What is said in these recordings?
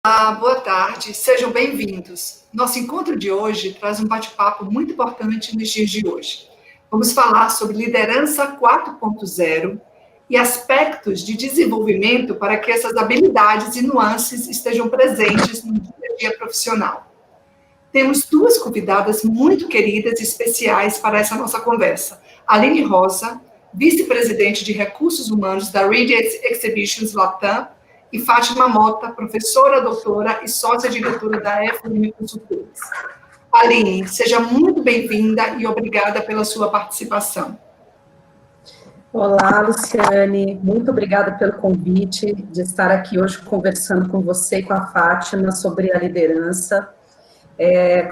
Boa tarde, sejam bem-vindos. Nosso encontro de hoje traz um bate-papo muito importante nos dias de hoje. Vamos falar sobre liderança 4.0 e aspectos de desenvolvimento para que essas habilidades e nuances estejam presentes no dia a dia profissional. Temos duas convidadas muito queridas e especiais para essa nossa conversa. Aline Rosa, vice-presidente de Recursos Humanos da Reed Exhibitions Latam, e Fátima Mota, professora, doutora e sócia-diretora da FM Consultores. Aline, seja muito bem-vinda e obrigada pela sua participação. Olá, Luciane, muito obrigada pelo convite de estar aqui hoje conversando com você e com a Fátima sobre a liderança.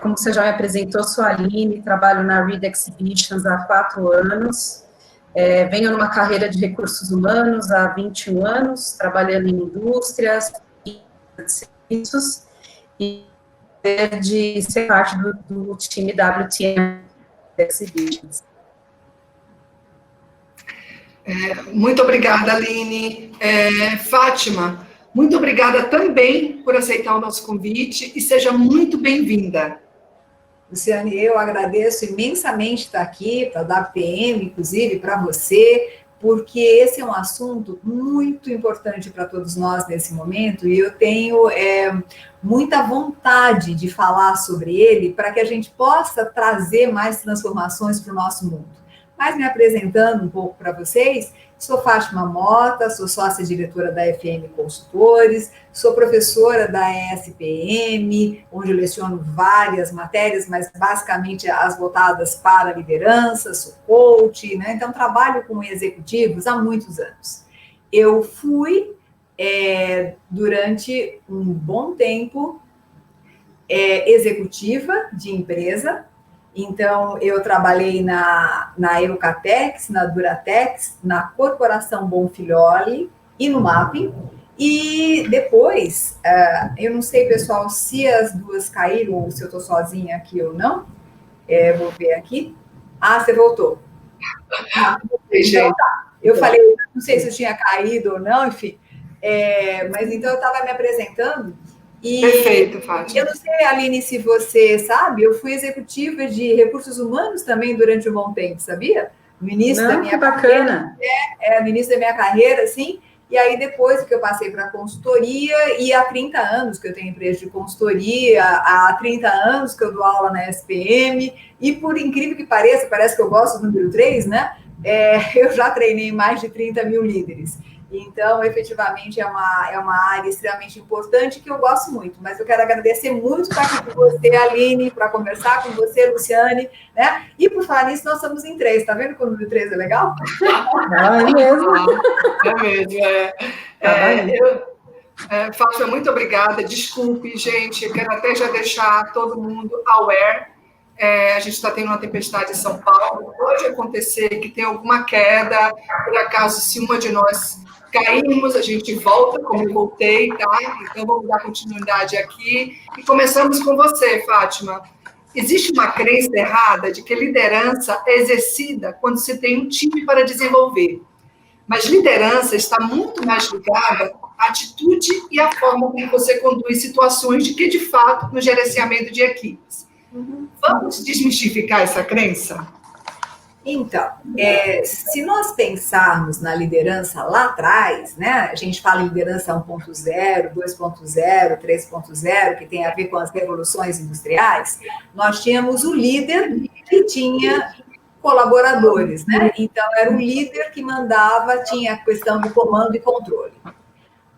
Como você já me apresentou, sou a Aline, trabalho na Reed Exhibitions há 4 anos. Venho numa carreira de recursos humanos há 21 anos, trabalhando em indústrias e serviços, e de ser parte do time WTM Exhibitions. Muito obrigada, Aline. Fátima, muito obrigada também por aceitar o nosso convite e seja muito bem-vinda. Luciane, eu agradeço imensamente estar aqui, para a WPM, inclusive, para você, porque esse é um assunto muito importante para todos nós nesse momento, e eu tenho muita vontade de falar sobre ele para que a gente possa trazer mais transformações para o nosso mundo. Mas me apresentando um pouco para vocês, sou Fátima Mota, sou sócia-diretora da FM Consultores, sou professora da ESPM, onde eu leciono várias matérias, mas basicamente as voltadas para a liderança, sou coach, né? Então trabalho com executivos há muitos anos. Eu fui, durante um bom tempo, executiva de empresa. Então, eu trabalhei na Eucatex, na Duratex, na Corporação Bonfilholi e no Mapping. E depois, eu não sei, pessoal, se as duas caíram ou se eu estou sozinha aqui ou não. Vou ver aqui. Você voltou. Então, tá. Eu falei, não sei se eu tinha caído ou não, enfim. Mas então eu estava me apresentando. Perfeito, Fátima. Eu não sei, Aline, se você sabe, eu fui executiva de recursos humanos também durante um bom tempo, sabia? No início da minha bacana. No início da minha carreira, assim, e aí depois que eu passei para a consultoria, e há 30 anos que eu tenho empresa de consultoria, há 30 anos que eu dou aula na SPM, e por incrível que pareça, parece que eu gosto do número 3, né? Eu já treinei mais de 30 mil líderes. Então, efetivamente, é uma área extremamente importante que eu gosto muito. Mas eu quero agradecer muito estar aqui com você, Aline, para conversar com você, Luciane, né? E por falar nisso, nós estamos em 3. Tá vendo que o número 3 é legal? É mesmo. É mesmo. Fátima, muito obrigada. Desculpe, gente, eu quero até já deixar todo mundo aware. A gente está tendo uma tempestade em São Paulo. Pode acontecer que tenha alguma queda, por acaso, se uma de nós caímos, a gente volta, como eu voltei, tá? Então, vamos dar continuidade aqui. E começamos com você, Fátima. Existe uma crença errada de que liderança é exercida quando se tem um time para desenvolver. Mas liderança está muito mais ligada à atitude e à forma como você conduz situações de que, de fato, no gerenciamento de equipes. Vamos desmistificar essa crença? Então, se nós pensarmos na liderança lá atrás, né, a gente fala em liderança 1.0, 2.0, 3.0, que tem a ver com as revoluções industriais, nós tínhamos o líder que tinha colaboradores, né? Então, era o líder que mandava, tinha a questão do comando e controle.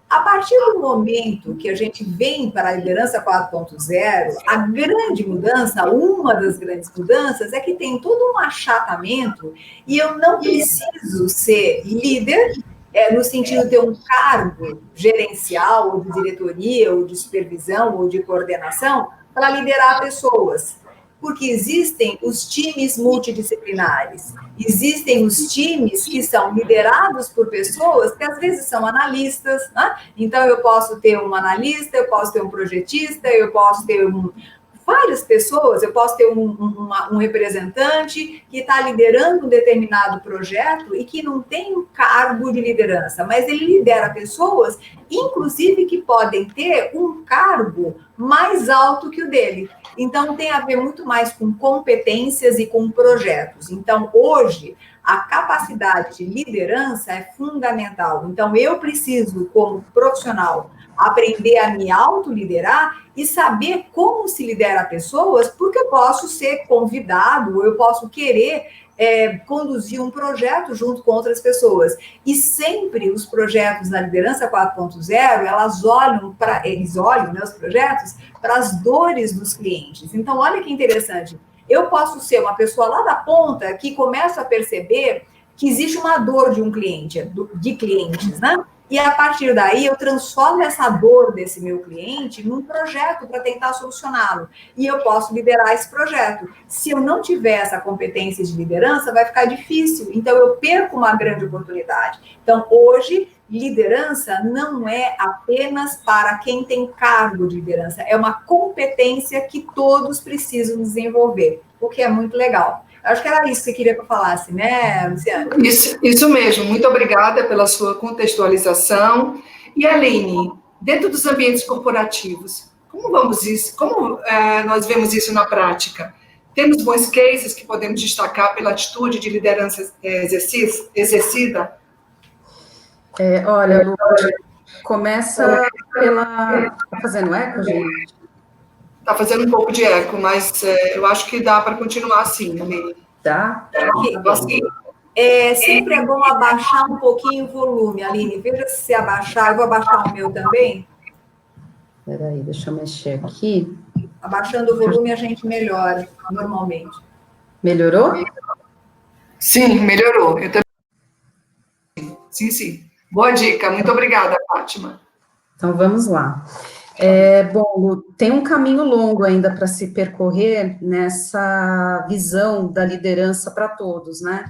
A partir do momento que a gente vem para a liderança 4.0, a grande mudança, uma das grandes mudanças, é que tem todo um achatamento e eu não preciso ser líder, no sentido de ter um cargo gerencial, ou de diretoria, ou de supervisão, ou de coordenação, para liderar pessoas. Porque existem os times multidisciplinares, existem os times que são liderados por pessoas que às vezes são analistas, né? Então eu posso ter um analista, eu posso ter um projetista, eu posso ter um várias pessoas, eu posso ter um representante que está liderando um determinado projeto e que não tem um cargo de liderança, mas ele lidera pessoas, inclusive que podem ter um cargo mais alto que o dele. Então, tem a ver muito mais com competências e com projetos. Então, hoje, a capacidade de liderança é fundamental. Então, eu preciso, como profissional, aprender a me autoliderar e saber como se lidera pessoas, porque eu posso ser convidado, eu posso querer conduzir um projeto junto com outras pessoas. E sempre os projetos na liderança 4.0, eles olham, né, os projetos, para as dores dos clientes. Então, olha que interessante. Eu posso ser uma pessoa lá da ponta que começa a perceber que existe uma dor de um cliente, de clientes, né? E a partir daí eu transformo essa dor desse meu cliente num projeto para tentar solucioná-lo. E eu posso liderar esse projeto. Se eu não tiver essa competência de liderança, vai ficar difícil. Então eu perco uma grande oportunidade. Então hoje, liderança não é apenas para quem tem cargo de liderança, é uma competência que todos precisam desenvolver, o que é muito legal. Acho que era isso que você queria que eu falasse, né, Luciana? Isso mesmo. Muito obrigada pela sua contextualização. E, Aline, dentro dos ambientes corporativos, como nós vemos isso na prática? Temos bons cases que podemos destacar pela atitude de liderança exercida? Olha, Lu, começa pela... Está fazendo eco, gente? Está fazendo um pouco de eco, mas eu acho que dá para continuar assim, Aline. Tá? Sempre é bom abaixar um pouquinho o volume, Aline. Veja se você abaixar. Eu vou abaixar o meu também. Espera aí, deixa eu mexer aqui. Abaixando o volume, a gente melhora, normalmente. Melhorou? Sim, melhorou. Eu também. Sim. Boa dica. Muito obrigada, Fátima. Então, vamos lá. Bom, Lu, tem um caminho longo ainda para se percorrer nessa visão da liderança para todos, né?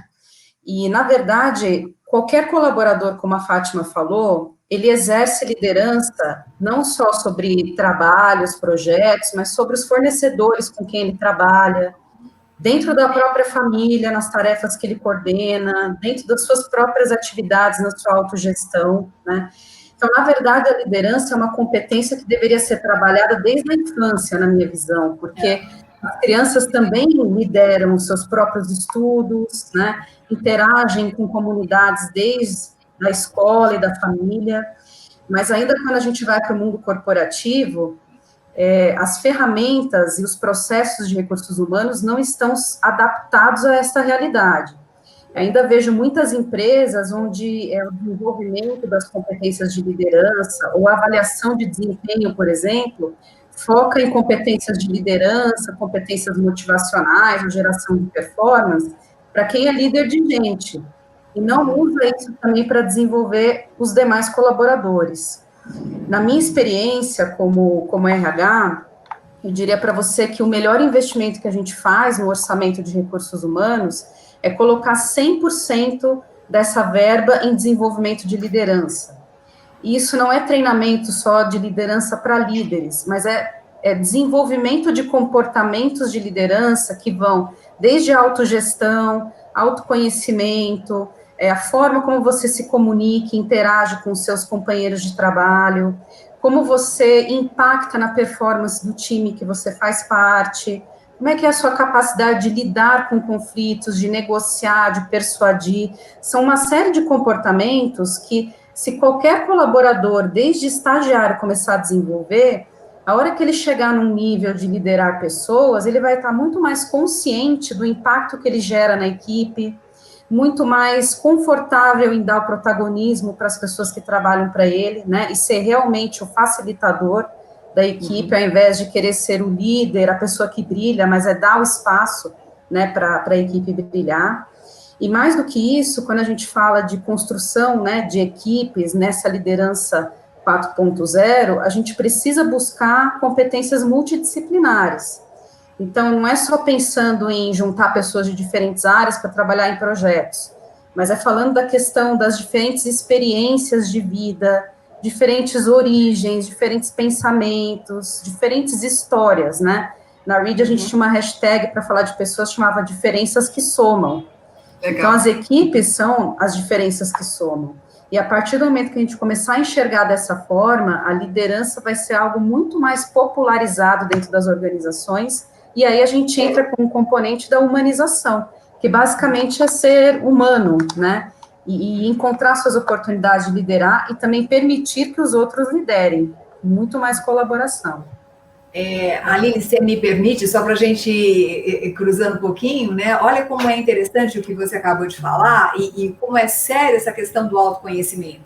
E, na verdade, qualquer colaborador, como a Fátima falou, ele exerce liderança não só sobre trabalhos, projetos, mas sobre os fornecedores com quem ele trabalha, dentro da própria família, nas tarefas que ele coordena, dentro das suas próprias atividades, na sua autogestão, né? Então, na verdade, a liderança é uma competência que deveria ser trabalhada desde a infância, na minha visão, porque as crianças também lideram os seus próprios estudos, né? Interagem com comunidades desde a escola e da família, mas ainda quando a gente vai para o mundo corporativo, as ferramentas e os processos de recursos humanos não estão adaptados a essa realidade. Ainda vejo muitas empresas onde o desenvolvimento das competências de liderança ou avaliação de desempenho, por exemplo, foca em competências de liderança, competências motivacionais, ou geração de performance, para quem é líder de gente, e não usa isso também para desenvolver os demais colaboradores. Na minha experiência como RH, eu diria para você que o melhor investimento que a gente faz no orçamento de recursos humanos é colocar 100% dessa verba em desenvolvimento de liderança. E isso não é treinamento só de liderança para líderes, mas é desenvolvimento de comportamentos de liderança que vão desde a autogestão, autoconhecimento, a forma como você se comunica, interage com os seus companheiros de trabalho, como você impacta na performance do time que você faz parte, como é que é a sua capacidade de lidar com conflitos, de negociar, de persuadir. São uma série de comportamentos que, se qualquer colaborador, desde estagiário, começar a desenvolver, a hora que ele chegar num nível de liderar pessoas, ele vai estar muito mais consciente do impacto que ele gera na equipe, muito mais confortável em dar o protagonismo para as pessoas que trabalham para ele, né, e ser realmente o facilitador da equipe, ao invés de querer ser o líder, a pessoa que brilha, mas dar o espaço, né, para a equipe brilhar. E mais do que isso, quando a gente fala de construção, né, de equipes, nessa liderança 4.0, a gente precisa buscar competências multidisciplinares. Então, não é só pensando em juntar pessoas de diferentes áreas para trabalhar em projetos, mas é falando da questão das diferentes experiências de vida, diferentes origens, diferentes pensamentos, diferentes histórias, né? Na Reed, a gente tinha uma hashtag para falar de pessoas, chamava Diferenças que Somam. Legal. Então, as equipes são as diferenças que somam. E a partir do momento que a gente começar a enxergar dessa forma, a liderança vai ser algo muito mais popularizado dentro das organizações, e aí a gente entra com um componente da humanização, que basicamente é ser humano, né? E encontrar suas oportunidades de liderar e também permitir que os outros liderem. Muito mais colaboração. Aline, você me permite, só para a gente ir cruzando um pouquinho, né? Olha como é interessante o que você acabou de falar e como é séria essa questão do autoconhecimento.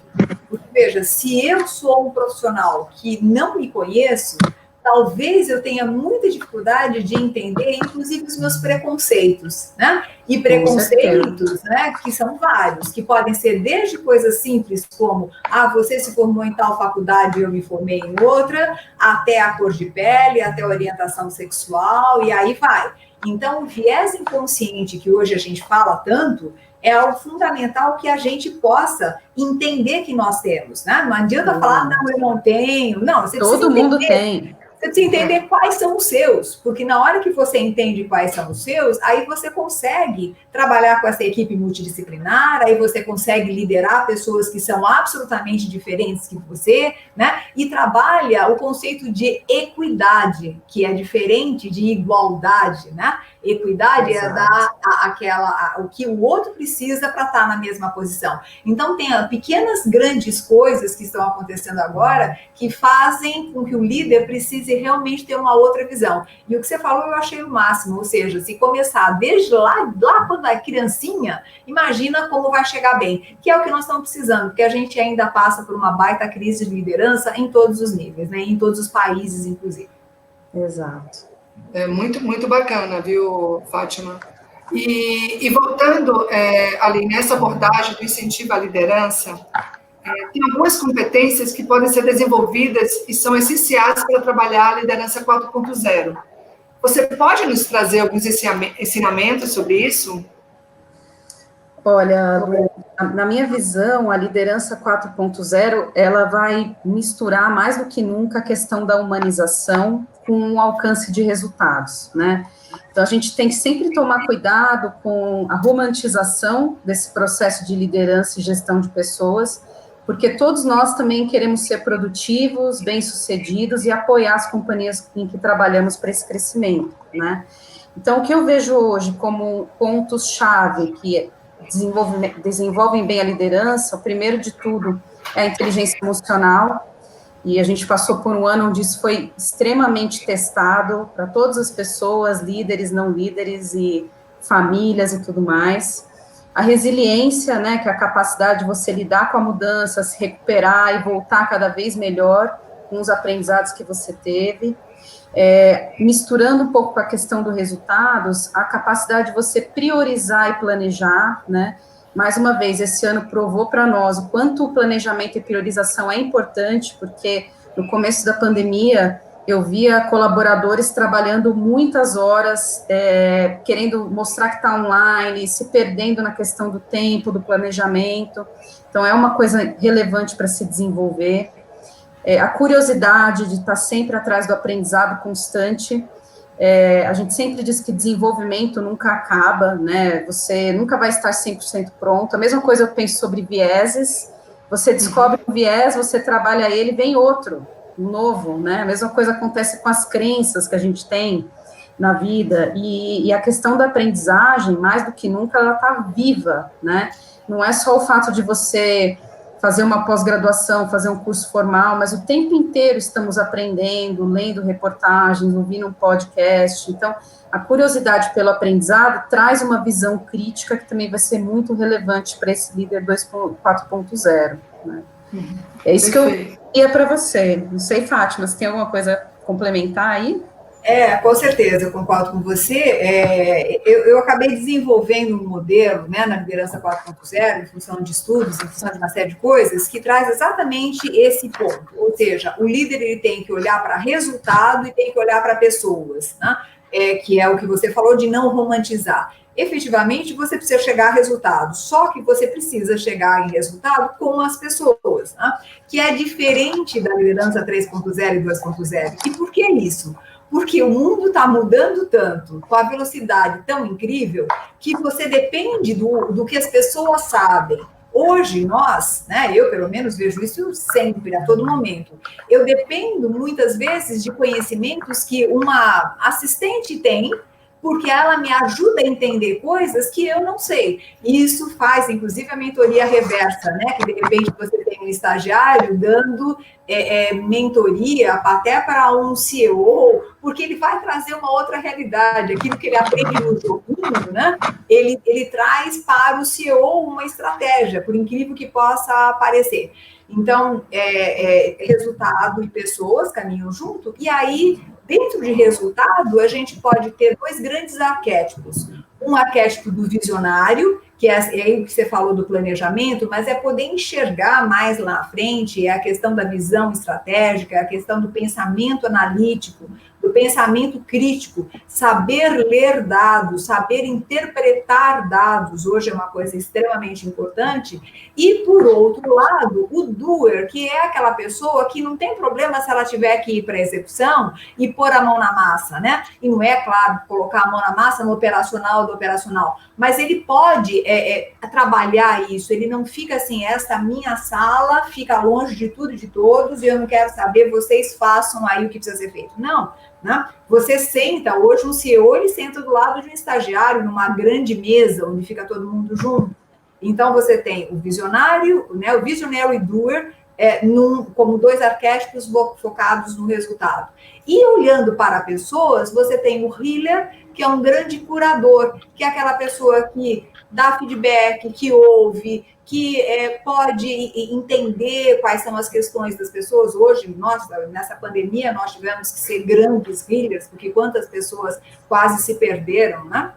Porque, veja, se eu sou um profissional que não me conheço, talvez eu tenha muita dificuldade de entender, inclusive, os meus preconceitos, né? E preconceitos, né, que são vários, que podem ser desde coisas simples como, você se formou em tal faculdade e eu me formei em outra, até a cor de pele, até a orientação sexual, e aí vai. Então, o viés inconsciente que hoje a gente fala tanto é algo fundamental que a gente possa entender que nós temos, né? Não adianta falar, não, eu não tenho. Não, você precisa Todo mundo entender. tem. Você precisa entender quais são os seus, porque na hora que você entende quais são os seus, aí você consegue trabalhar com essa equipe multidisciplinar, aí você consegue liderar pessoas que são absolutamente diferentes que você, né? E trabalha o conceito de equidade, que é diferente de igualdade, né? Equidade é dar o que o outro precisa para estar na mesma posição. Então, tem pequenas, grandes coisas que estão acontecendo agora que fazem com que o líder precise realmente ter uma outra visão. E o que você falou eu achei o máximo, ou seja, se começar desde lá quando é criancinha, imagina como vai chegar bem, que é o que nós estamos precisando, porque a gente ainda passa por uma baita crise de liderança em todos os níveis, né? Em todos os países, inclusive. Exato. É muito, muito bacana, viu, Fátima? E voltando ali nessa abordagem do incentivo à liderança, tem algumas competências que podem ser desenvolvidas e são essenciais para trabalhar a liderança 4.0. Você pode nos trazer alguns ensinamentos sobre isso? Olha, na minha visão, a liderança 4.0, ela vai misturar mais do que nunca a questão da humanização com o alcance de resultados, né? Então, a gente tem que sempre tomar cuidado com a romantização desse processo de liderança e gestão de pessoas, porque todos nós também queremos ser produtivos, bem-sucedidos e apoiar as companhias em que trabalhamos para esse crescimento, né? Então, o que eu vejo hoje como pontos-chave que desenvolvem bem a liderança, o primeiro de tudo é a inteligência emocional, e a gente passou por um ano onde isso foi extremamente testado para todas as pessoas, líderes, não líderes e famílias e tudo mais. A resiliência, né, que é a capacidade de você lidar com a mudança, se recuperar e voltar cada vez melhor com os aprendizados que você teve. Misturando um pouco com a questão dos resultados, a capacidade de você priorizar e planejar, né? Mais uma vez, esse ano provou para nós o quanto o planejamento e priorização é importante, porque no começo da pandemia eu via colaboradores trabalhando muitas horas, querendo mostrar que está online, se perdendo na questão do tempo, do planejamento. Então, é uma coisa relevante para se desenvolver. A curiosidade de estar sempre atrás do aprendizado constante. A gente sempre diz que desenvolvimento nunca acaba, né? Você nunca vai estar 100% pronto. A mesma coisa eu penso sobre vieses. Você descobre um viés, você trabalha ele, vem outro, novo, né? A mesma coisa acontece com as crenças que a gente tem na vida. E a questão da aprendizagem, mais do que nunca, ela está viva, né? Não é só o fato de você fazer uma pós-graduação, fazer um curso formal, mas o tempo inteiro estamos aprendendo, lendo reportagens, ouvindo um podcast. Então, a curiosidade pelo aprendizado traz uma visão crítica que também vai ser muito relevante para esse líder 4.0. Né? É isso que eu queria para você. Não sei, Fátima, se tem alguma coisa a complementar aí? Com certeza, eu concordo com você. Eu acabei desenvolvendo um modelo, né, na liderança 4.0, em função de estudos, em função de uma série de coisas, que traz exatamente esse ponto. Ou seja, o líder ele tem que olhar para resultado e tem que olhar para pessoas, né? Que é o que você falou de não romantizar. Efetivamente, você precisa chegar a resultado, só que você precisa chegar em resultado com as pessoas, né? Que é diferente da liderança 3.0 e 2.0. E por que isso? Porque o mundo está mudando tanto, com a velocidade tão incrível, que você depende do que as pessoas sabem. Hoje, nós, né, eu pelo menos vejo isso sempre, a todo momento, eu dependo muitas vezes de conhecimentos que uma assistente tem, porque ela me ajuda a entender coisas que eu não sei. E isso faz, inclusive, a mentoria reversa, né? Que, de repente, você tem um estagiário dando mentoria até para um CEO, porque ele vai trazer uma outra realidade. Aquilo que ele aprende no joguinho, né? Ele traz para o CEO uma estratégia, por incrível que possa parecer. Então, resultado e pessoas caminham junto, e aí, dentro de resultado, a gente pode ter dois grandes arquétipos. Um arquétipo do visionário, que é aí que você falou do planejamento, mas é poder enxergar mais lá à frente, é a questão da visão estratégica, é a questão do pensamento analítico, do pensamento crítico, saber ler dados, saber interpretar dados, hoje é uma coisa extremamente importante, e, por outro lado, o doer, que é aquela pessoa que não tem problema se ela tiver que ir para a execução e pôr a mão na massa, né? E não é, claro, colocar a mão na massa no operacional do operacional, mas ele pode trabalhar isso, ele não fica assim, esta minha sala fica longe de tudo e de todos, e eu não quero saber, vocês façam aí o que precisa ser feito. Não, né? Você senta, hoje um CEO, ele senta do lado de um estagiário, numa grande mesa, onde fica todo mundo junto. Então, você tem o visionário, né, o visionary doer, como dois arquétipos focados no resultado. E olhando para pessoas, você tem o healer, que é um grande curador, que é aquela pessoa que dá feedback, que ouve, que pode entender quais são as questões das pessoas. Hoje, nessa pandemia, nós tivemos que ser grandes healers, porque quantas pessoas quase se perderam, né?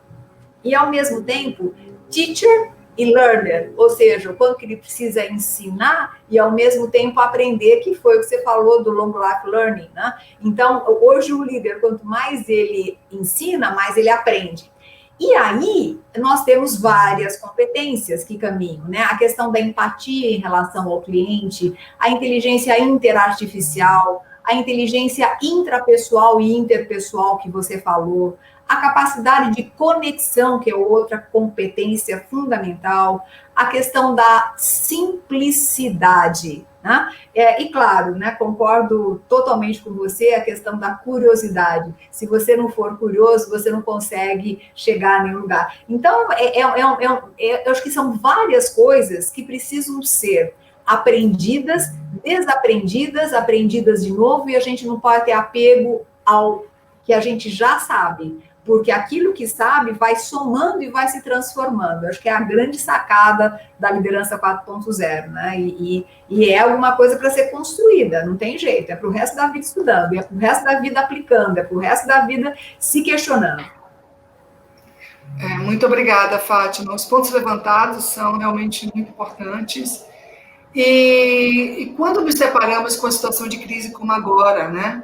E, ao mesmo tempo, teacher e learner, ou seja, o quanto que ele precisa ensinar e, ao mesmo tempo, aprender, que foi o que você falou do long life learning, né? Então, hoje o líder, quanto mais ele ensina, mais ele aprende. E aí, nós temos várias competências que caminham, né? A questão da empatia em relação ao cliente, a inteligência interartificial, a inteligência intrapessoal e interpessoal que você falou, a capacidade de conexão, que é outra competência fundamental, a questão da simplicidade, né? E claro, né, concordo totalmente com você, a questão da curiosidade. Se você não for curioso, você não consegue chegar a nenhum lugar. Então, eu acho que são várias coisas que precisam ser aprendidas, desaprendidas, aprendidas de novo, e a gente não pode ter apego ao que a gente já sabe, porque aquilo que sabe vai somando e vai se transformando. Acho que é a grande sacada da liderança 4.0, né? E é alguma coisa para ser construída, não tem jeito, é para o resto da vida estudando, é para o resto da vida aplicando, é para o resto da vida se questionando. Muito obrigada, Fátima. Os pontos levantados são realmente muito importantes. E quando nos deparamos com a situação de crise como agora, né?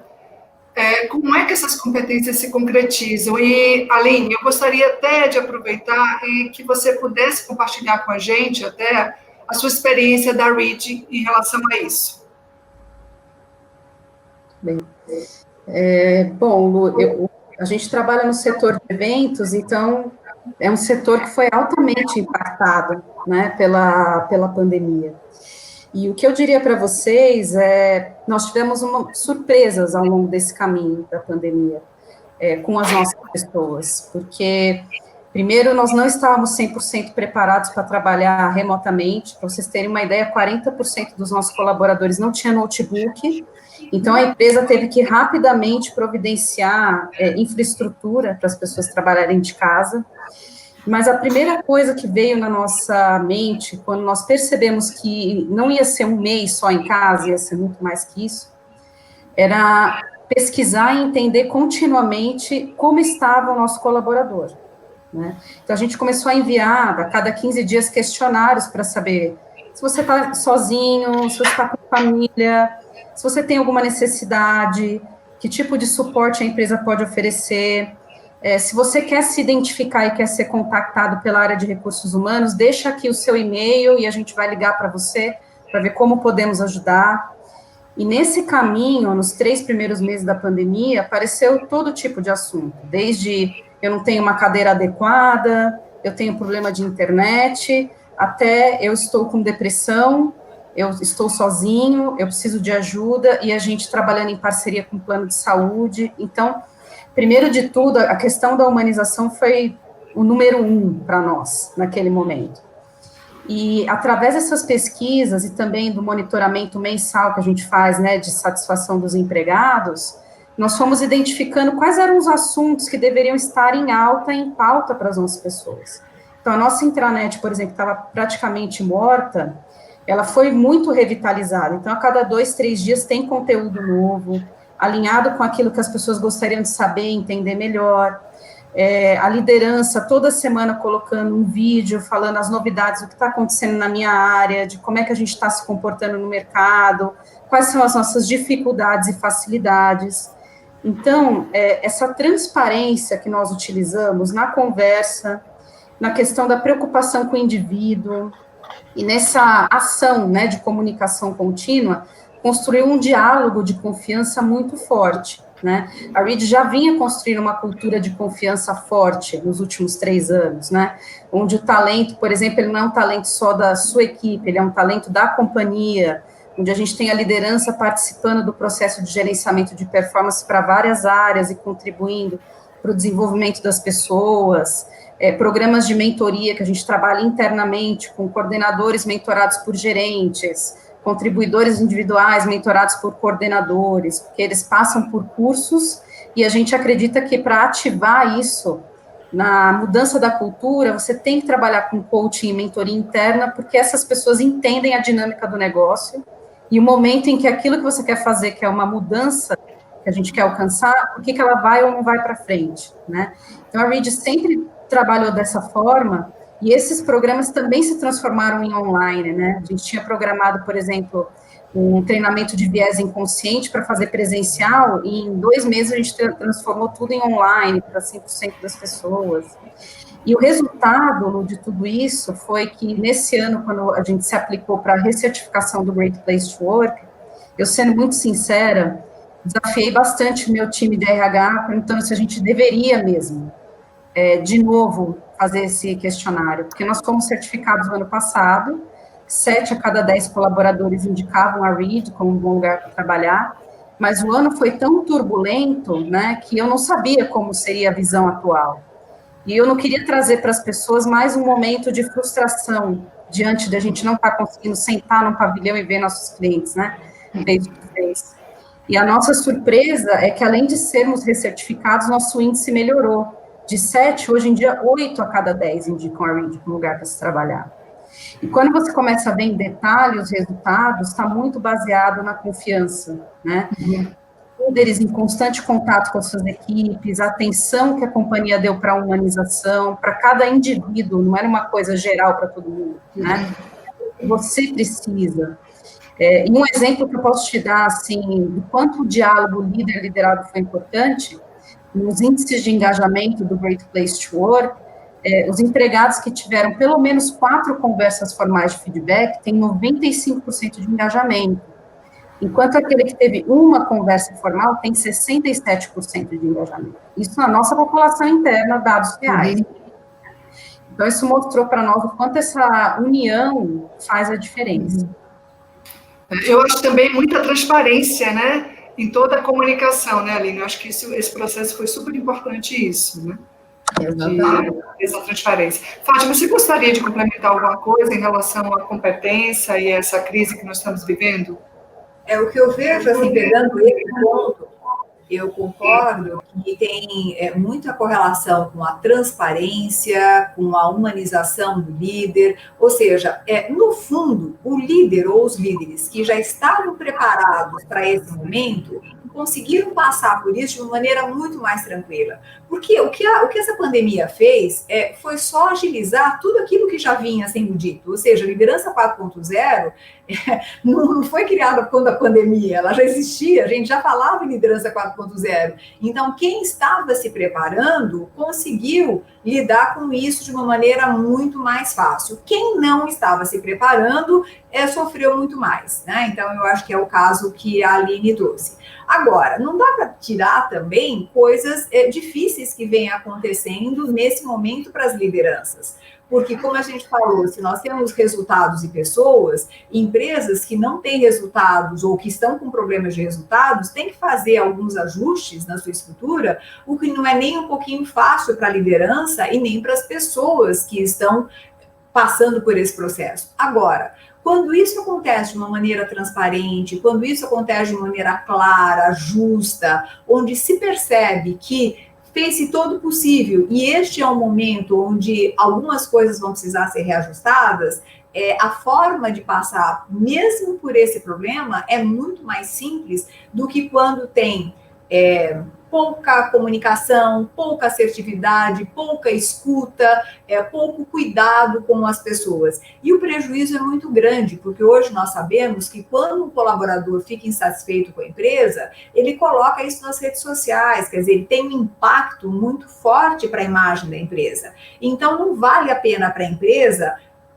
Como é que essas competências se concretizam? E, Aline, eu gostaria até de aproveitar e que você pudesse compartilhar com a gente até a sua experiência da Reed em relação a isso. Bem, bom, Lu, a gente trabalha no setor de eventos, então é um setor que foi altamente impactado, né, pela pandemia. E o que eu diria para vocês nós tivemos surpresas ao longo desse caminho da pandemia com as nossas pessoas, porque, primeiro, nós não estávamos 100% preparados para trabalhar remotamente. Para vocês terem uma ideia, 40% dos nossos colaboradores não tinha notebook, então a empresa teve que rapidamente providenciar infraestrutura para as pessoas trabalharem de casa. Mas a primeira coisa que veio na nossa mente, quando nós percebemos que não ia ser um mês só em casa, ia ser muito mais que isso, era pesquisar e entender continuamente como estava o nosso colaborador, né? Então, a gente começou a enviar, a cada 15 dias, questionários para saber se você está sozinho, se você está com família, se você tem alguma necessidade, que tipo de suporte a empresa pode oferecer. Se você quer se identificar e quer ser contactado pela área de recursos humanos, deixa aqui o seu e-mail e a gente vai ligar para você para ver como podemos ajudar. E nesse caminho, nos 3 primeiros meses da pandemia, apareceu todo tipo de assunto, desde eu não tenho uma cadeira adequada, eu tenho problema de internet, até eu estou com depressão, eu estou sozinho, eu preciso de ajuda, e a gente trabalhando em parceria com o plano de saúde. Então, primeiro de tudo, a questão da humanização foi o número 1 para nós, naquele momento. E através dessas pesquisas e também do monitoramento mensal que a gente faz, né, de satisfação dos empregados, nós fomos identificando quais eram os assuntos que deveriam estar em alta e em pauta para as nossas pessoas. Então, a nossa intranet, por exemplo, estava praticamente morta, ela foi muito revitalizada. Então, a cada 2, 3 dias tem conteúdo novo, alinhado com aquilo que as pessoas gostariam de saber, entender melhor. A liderança toda semana colocando um vídeo, falando as novidades do que está acontecendo na minha área, de como é que a gente está se comportando no mercado, quais são as nossas dificuldades e facilidades. Então, essa transparência que nós utilizamos na conversa, na questão da preocupação com o indivíduo, e nessa ação, né, de comunicação contínua, construiu um diálogo de confiança muito forte, né? A Reed já vinha construindo uma cultura de confiança forte nos últimos 3 anos, né? Onde o talento, por exemplo, ele não é um talento só da sua equipe, ele é um talento da companhia, onde a gente tem a liderança participando do processo de gerenciamento de performance para várias áreas e contribuindo para o desenvolvimento das pessoas, programas de mentoria que a gente trabalha internamente com coordenadores mentorados por gerentes, contribuidores individuais mentorados por coordenadores, porque eles passam por cursos e a gente acredita que para ativar isso, na mudança da cultura, você tem que trabalhar com coaching e mentoria interna, porque essas pessoas entendem a dinâmica do negócio e o momento em que aquilo que você quer fazer, que é uma mudança que a gente quer alcançar, o que ela vai ou não vai para frente, né? Então, a Reed sempre trabalhou dessa forma. E esses programas também se transformaram em online, né? A gente tinha programado, por exemplo, um treinamento de viés inconsciente para fazer presencial, e em 2 meses a gente transformou tudo em online para 100% das pessoas. E o resultado de tudo isso foi que, nesse ano, quando a gente se aplicou para a recertificação do Great Place to Work, eu, sendo muito sincera, desafiei bastante o meu time de RH, perguntando se a gente deveria mesmo, de novo, fazer esse questionário, porque nós fomos certificados no ano passado, 7 a cada 10 colaboradores indicavam a Reed como um bom lugar para trabalhar, mas o ano foi tão turbulento, né, que eu não sabia como seria a visão atual. E eu não queria trazer para as pessoas mais um momento de frustração, diante de a gente não estar conseguindo sentar num pavilhão e ver nossos clientes, né, face to face. E a nossa surpresa é que, além de sermos recertificados, nosso índice melhorou. De 7, hoje em dia, 8 a cada 10 indicam a Reed como lugar para se trabalhar. E quando você começa a ver em detalhe os resultados, está muito baseado na confiança, né? Líderes em constante contato com as suas equipes, a atenção que a companhia deu para a humanização, para cada indivíduo, não era uma coisa geral para todo mundo, né? Você precisa. E um exemplo que eu posso te dar, assim, do quanto o diálogo líder-liderado foi importante, nos índices de engajamento do Great Place to Work, os empregados que tiveram pelo menos 4 conversas formais de feedback têm 95% de engajamento, enquanto aquele que teve uma conversa formal tem 67% de engajamento. Isso na nossa população interna, dados reais. Então, isso mostrou para nós o quanto essa união faz a diferença. Eu acho também muita transparência, né? Em toda a comunicação, né, Aline? Eu acho que esse processo foi super importante, isso, né? Essa transparência. Fátima, você gostaria de complementar alguma coisa em relação à competência e essa crise que nós estamos vivendo? O que eu vejo, assim, pegando esse ponto, eu concordo que tem muita correlação com a transparência, com a humanização do líder, ou seja, no fundo, o líder ou os líderes que já estavam preparados para esse momento conseguiram passar por isso de uma maneira muito mais tranquila. Porque o que essa pandemia fez foi só agilizar tudo aquilo que já vinha sendo dito, ou seja, a liderança 4.0, não foi criada quando a pandemia, ela já existia, a gente já falava em liderança 4.0. Então, quem estava se preparando conseguiu lidar com isso de uma maneira muito mais fácil. Quem não estava se preparando sofreu muito mais, né? Então, eu acho que é o caso que a Aline trouxe. Agora, não dá para tirar também coisas difíceis que vêm acontecendo nesse momento para as lideranças. Porque, como a gente falou, se nós temos resultados e pessoas, empresas que não têm resultados ou que estão com problemas de resultados, têm que fazer alguns ajustes na sua estrutura, o que não é nem um pouquinho fácil para a liderança e nem para as pessoas que estão passando por esse processo. Agora, quando isso acontece de uma maneira transparente, quando isso acontece de uma maneira clara, justa, onde se percebe que fez-se todo possível, e este é um momento onde algumas coisas vão precisar ser reajustadas, a forma de passar, mesmo por esse problema, é muito mais simples do que quando tem pouca comunicação, pouca assertividade, pouca escuta, pouco cuidado com as pessoas. E o prejuízo é muito grande, porque hoje nós sabemos que quando um colaborador fica insatisfeito com a empresa, ele coloca isso nas redes sociais, quer dizer, ele tem um impacto muito forte para a imagem da empresa. Então, não vale a pena para a empresa,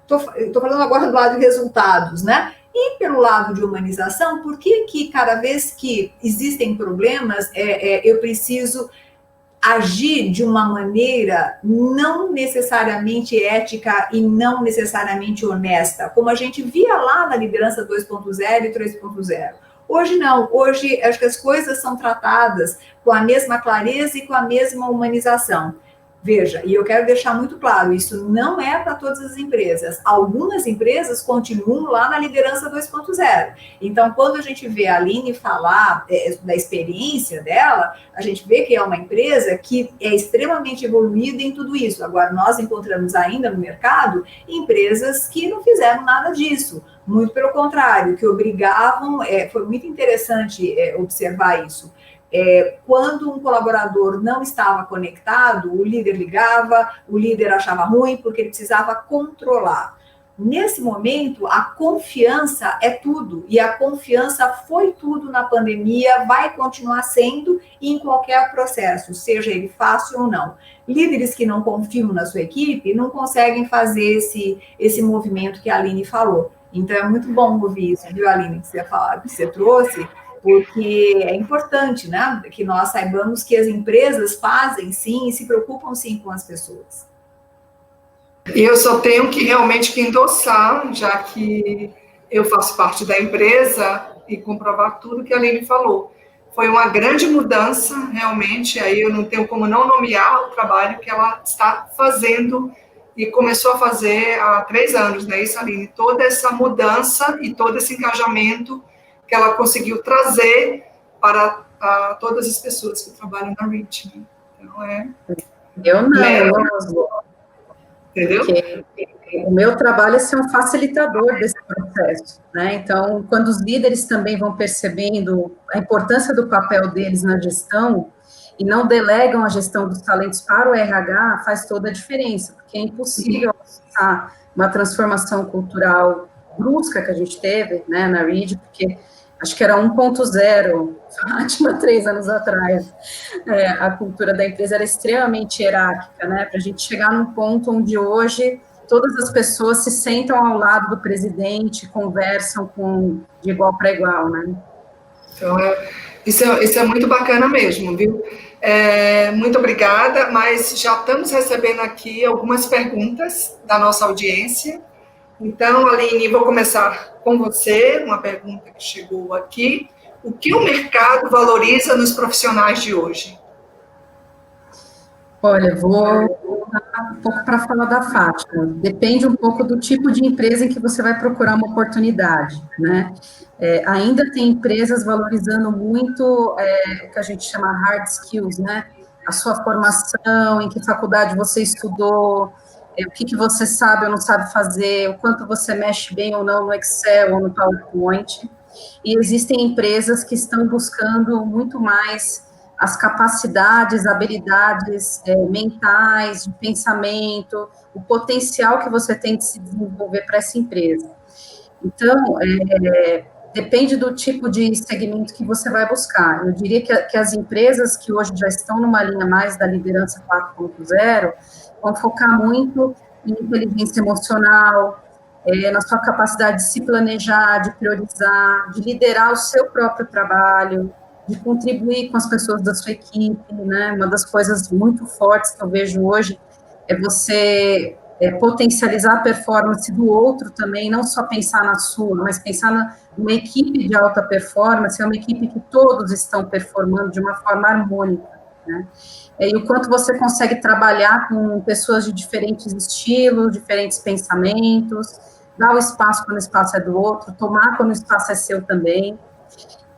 estou falando agora do lado de resultados, né? E pelo lado de humanização, por que cada vez que existem problemas, eu preciso agir de uma maneira não necessariamente ética e não necessariamente honesta, como a gente via lá na liderança 2.0 e 3.0. Hoje não, hoje acho que as coisas são tratadas com a mesma clareza e com a mesma humanização. Veja, e eu quero deixar muito claro, isso não é para todas as empresas. Algumas empresas continuam lá na liderança 2.0. Então, quando a gente vê a Aline falar da experiência dela, a gente vê que é uma empresa que é extremamente evoluída em tudo isso. Agora, nós encontramos ainda no mercado empresas que não fizeram nada disso. Muito pelo contrário, que obrigavam, foi muito interessante observar isso. Quando um colaborador não estava conectado, o líder ligava, o líder achava ruim porque ele precisava controlar. Nesse momento, a confiança é tudo, e a confiança foi tudo na pandemia, vai continuar sendo em qualquer processo, seja ele fácil ou não. Líderes que não confiam na sua equipe não conseguem fazer esse movimento que a Aline falou. Então, é muito bom ouvir isso, viu, Aline, que você trouxe, porque é importante, né, que nós saibamos que as empresas fazem sim e se preocupam sim com as pessoas. E eu só tenho que realmente que endossar, já que eu faço parte da empresa, e comprovar tudo que a Aline falou. Foi uma grande mudança, realmente, aí eu não tenho como não nomear o trabalho que ela está fazendo e começou a fazer há 3 anos, né, isso, Aline? Toda essa mudança e todo esse engajamento que ela conseguiu trazer para todas as pessoas que trabalham na REACH. Né? Então, entendeu? Porque o meu trabalho é ser um facilitador desse processo, né? Então, quando os líderes também vão percebendo a importância do papel deles na gestão e não delegam a gestão dos talentos para o RH, faz toda a diferença, porque é impossível alcançar uma transformação cultural brusca que a gente teve, né, na REACH, porque acho que era 1.0, Fátima, 3 anos atrás. A cultura da empresa era extremamente hierárquica, né? Para a gente chegar num ponto onde hoje todas as pessoas se sentam ao lado do presidente, conversam de igual para igual, né? Então, isso é muito bacana mesmo, viu? Muito obrigada, mas já estamos recebendo aqui algumas perguntas da nossa audiência. Então, Aline, vou começar com você, uma pergunta que chegou aqui. O que o mercado valoriza nos profissionais de hoje? Olha, vou um pouco para falar da Fátima. Depende um pouco do tipo de empresa em que você vai procurar uma oportunidade, né? Ainda tem empresas valorizando muito o que a gente chama hard skills, né? A sua formação, em que faculdade você estudou, o que você sabe ou não sabe fazer, o quanto você mexe bem ou não no Excel ou no PowerPoint. E existem empresas que estão buscando muito mais as capacidades, habilidades mentais, de pensamento, o potencial que você tem de se desenvolver para essa empresa. Então, depende do tipo de segmento que você vai buscar. Eu diria que as empresas que hoje já estão numa linha mais da liderança 4.0 vão focar muito em inteligência emocional, na sua capacidade de se planejar, de priorizar, de liderar o seu próprio trabalho, de contribuir com as pessoas da sua equipe, né? Uma das coisas muito fortes que eu vejo hoje é você potencializar a performance do outro também, não só pensar na sua, mas pensar numa equipe de alta performance, é uma equipe que todos estão performando de uma forma harmônica, né? E o quanto você consegue trabalhar com pessoas de diferentes estilos, diferentes pensamentos, dar o espaço quando o espaço é do outro, tomar quando o espaço é seu também.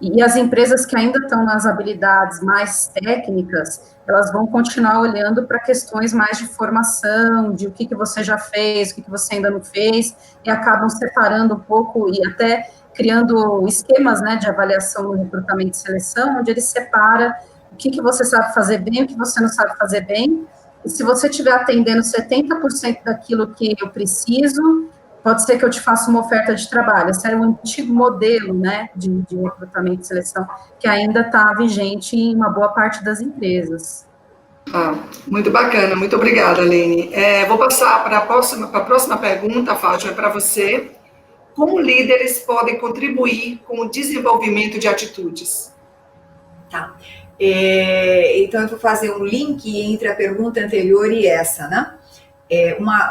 E as empresas que ainda estão nas habilidades mais técnicas, elas vão continuar olhando para questões mais de formação, de o que você já fez, o que você ainda não fez, e acabam separando um pouco e até criando esquemas, né, de avaliação no recrutamento e seleção, onde ele separa o que você sabe fazer bem, o que você não sabe fazer bem, e se você estiver atendendo 70% daquilo que eu preciso, pode ser que eu te faça uma oferta de trabalho. Esse era um antigo modelo, né, de recrutamento e seleção, que ainda está vigente em uma boa parte das empresas. Muito bacana, muito obrigada, Aline. Vou passar para a próxima pergunta, Fátima, para você. Como líderes podem contribuir com o desenvolvimento de atitudes? Tá. Então, eu vou fazer um link entre a pergunta anterior e essa, né?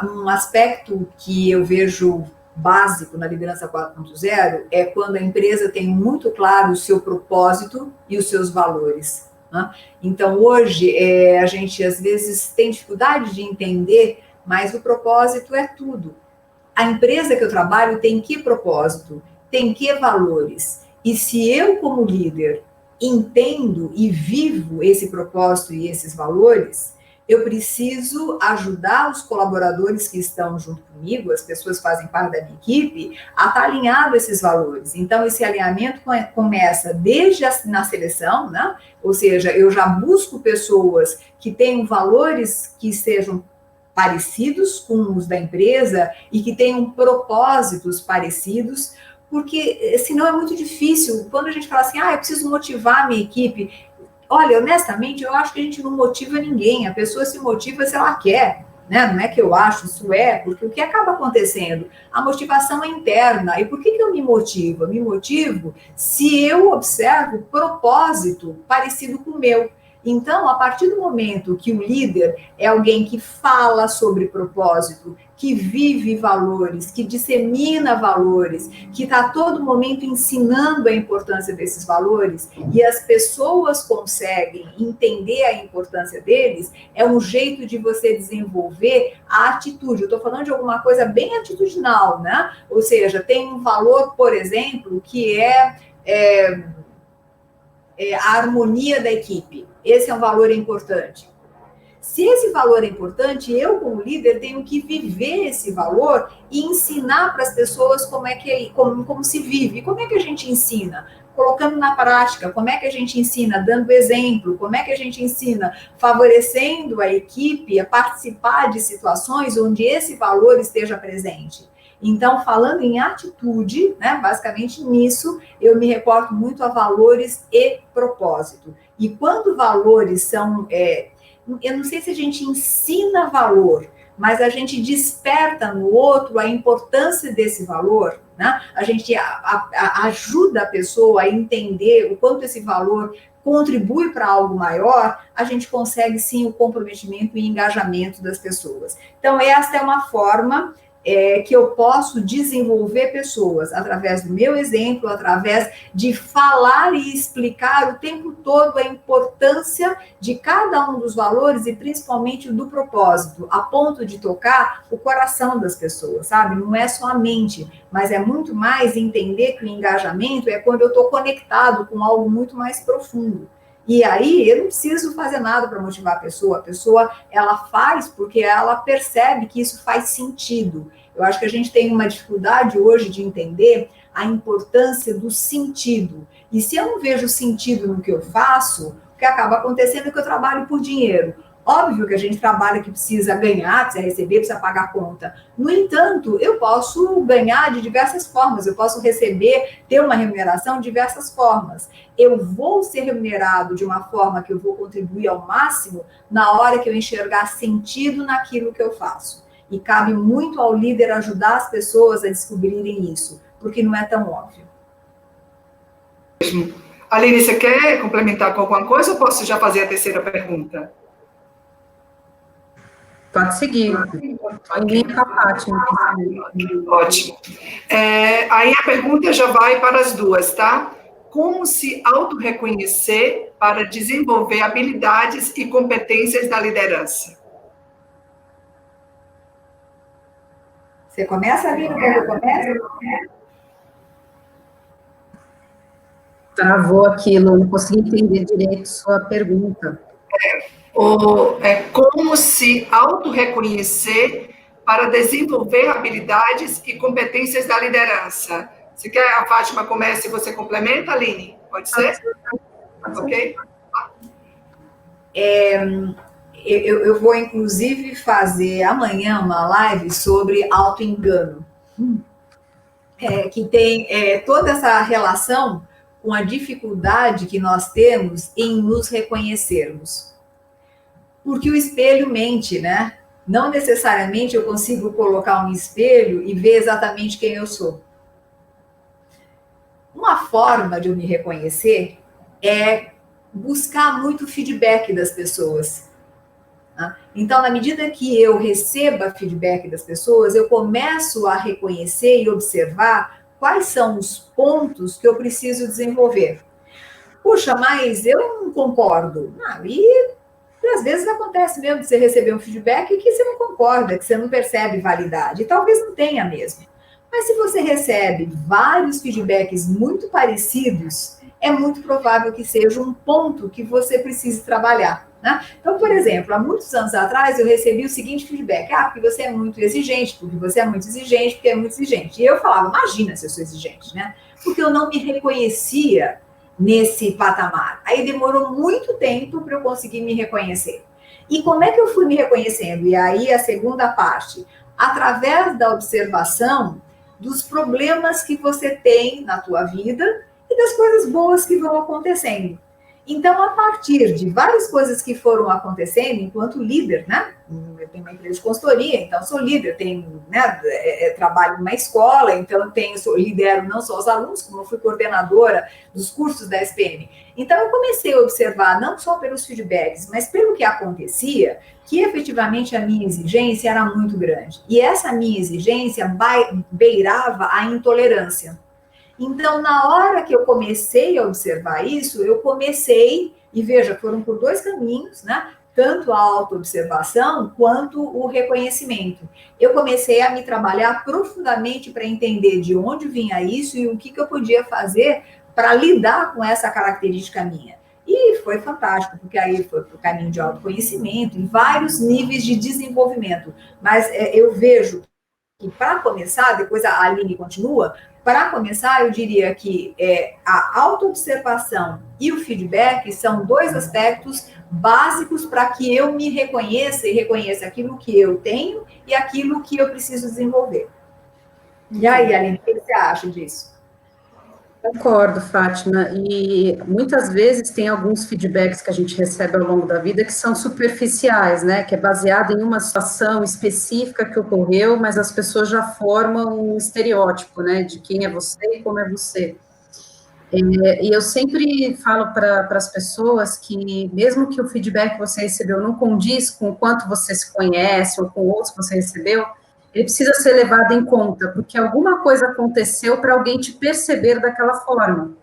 Um aspecto que eu vejo básico na liderança 4.0 é quando a empresa tem muito claro o seu propósito e os seus valores, né? Então, hoje, a gente às vezes tem dificuldade de entender, mas o propósito é tudo. A empresa que eu trabalho tem que propósito, tem que valores. E se eu, como líder, entendo e vivo esse propósito e esses valores, eu preciso ajudar os colaboradores que estão junto comigo, as pessoas que fazem parte da minha equipe, a estar alinhado a esses valores. Então, esse alinhamento começa desde na seleção, né? Ou seja, eu já busco pessoas que tenham valores que sejam parecidos com os da empresa e que tenham propósitos parecidos, porque senão é muito difícil. Quando a gente fala assim, eu preciso motivar a minha equipe, olha, honestamente, eu acho que a gente não motiva ninguém, a pessoa se motiva se ela quer, né? Não é que eu acho, isso porque o que acaba acontecendo? A motivação é interna. E por que eu me motivo? Eu me motivo se eu observo propósito parecido com o meu. Então, a partir do momento que o líder é alguém que fala sobre propósito, que vive valores, que dissemina valores, que está a todo momento ensinando a importância desses valores, e as pessoas conseguem entender a importância deles, é um jeito de você desenvolver a atitude. Eu estou falando de alguma coisa bem atitudinal, né? Ou seja, tem um valor, por exemplo, que é a harmonia da equipe. Esse é um valor importante. Se esse valor é importante, eu, como líder, tenho que viver esse valor e ensinar para as pessoas como se vive. E como é que a gente ensina? Colocando na prática. Como é que a gente ensina? Dando exemplo. Como é que a gente ensina? Favorecendo a equipe a participar de situações onde esse valor esteja presente. Então, falando em atitude, né, basicamente nisso, eu me reporto muito a valores e propósito. E quando valores são... eu não sei se a gente ensina valor, mas a gente desperta no outro a importância desse valor, né? A gente ajuda a pessoa a entender o quanto esse valor contribui para algo maior, a gente consegue sim o comprometimento e engajamento das pessoas. Então, essa é uma forma que eu posso desenvolver pessoas através do meu exemplo, através de falar e explicar o tempo todo a importância de cada um dos valores e principalmente do propósito, a ponto de tocar o coração das pessoas, sabe? Não é só a mente, mas é muito mais entender que o engajamento é quando eu estou conectado com algo muito mais profundo. E aí, eu não preciso fazer nada para motivar a pessoa, ela faz porque ela percebe que isso faz sentido. Eu acho que a gente tem uma dificuldade hoje de entender a importância do sentido. E se eu não vejo sentido no que eu faço, o que acaba acontecendo é que eu trabalho por dinheiro. Óbvio que a gente trabalha que precisa ganhar, precisa receber, precisa pagar a conta. No entanto, eu posso ganhar de diversas formas, eu posso receber, ter uma remuneração de diversas formas. Eu vou ser remunerado de uma forma que eu vou contribuir ao máximo na hora que eu enxergar sentido naquilo que eu faço. E cabe muito ao líder ajudar as pessoas a descobrirem isso, porque não é tão óbvio. Aline, você quer complementar com alguma coisa ou posso já fazer a terceira pergunta? Pode seguir. Ninguém está Fátima. Ótimo. Aí a pergunta já vai para as duas, tá? Como se autorreconhecer para desenvolver habilidades e competências da liderança? Você começa, Aline? Quando eu começo? Travou aquilo, não consegui entender direito sua pergunta. Como se autorreconhecer para desenvolver habilidades e competências da liderança. Se quer a Fátima comece e você complementa, Aline? Pode ser? Ok? Eu vou, inclusive, fazer amanhã uma live sobre auto-engano, que tem toda essa relação com a dificuldade que nós temos em nos reconhecermos. Porque o espelho mente, né? Não necessariamente eu consigo colocar um espelho e ver exatamente quem eu sou. Uma forma de eu me reconhecer é buscar muito feedback das pessoas. Então, na medida que eu receba feedback das pessoas, eu começo a reconhecer e observar quais são os pontos que eu preciso desenvolver. Puxa, mas eu não concordo. E às vezes acontece mesmo de você receber um feedback que você não concorda, que você não percebe validade, e talvez não tenha mesmo. Mas se você recebe vários feedbacks muito parecidos, é muito provável que seja um ponto que você precise trabalhar, né? Então, por exemplo, há muitos anos atrás eu recebi o seguinte feedback: porque você é muito exigente, porque você é muito exigente, porque é muito exigente. E eu falava, imagina se eu sou exigente, né? Porque eu não me reconhecia nesse patamar. Aí demorou muito tempo para eu conseguir me reconhecer. E como é que eu fui me reconhecendo? E aí a segunda parte, através da observação dos problemas que você tem na tua vida e das coisas boas que vão acontecendo. Então, a partir de várias coisas que foram acontecendo enquanto líder, né? Eu tenho uma empresa de consultoria, então sou líder, tenho, né, trabalho numa escola, então lidero não só os alunos, como eu fui coordenadora dos cursos da SPM. Então, eu comecei a observar, não só pelos feedbacks, mas pelo que acontecia, que efetivamente a minha exigência era muito grande. E essa minha exigência beirava a intolerância. Então, na hora que eu comecei a observar isso, eu comecei, e veja, foram por dois caminhos, né? Tanto a autoobservação quanto o reconhecimento. Eu comecei a me trabalhar profundamente para entender de onde vinha isso e o que eu podia fazer para lidar com essa característica minha. E foi fantástico, porque aí foi para o caminho de autoconhecimento, em vários níveis de desenvolvimento. Mas eu vejo que, para começar, depois a Aline continua, para começar, eu diria que a autoobservação e o feedback são dois aspectos básicos para que eu me reconheça e reconheça aquilo que eu tenho e aquilo que eu preciso desenvolver. E aí, Aline, o que você acha disso? Concordo, Fátima, e muitas vezes tem alguns feedbacks que a gente recebe ao longo da vida que são superficiais, né, que é baseado em uma situação específica que ocorreu, mas as pessoas já formam um estereótipo, né, de quem é você e como é você. E eu sempre falo para as pessoas que, mesmo que o feedback que você recebeu não condiz com o quanto você se conhece ou com outros que você recebeu, ele precisa ser levado em conta, porque alguma coisa aconteceu para alguém te perceber daquela forma.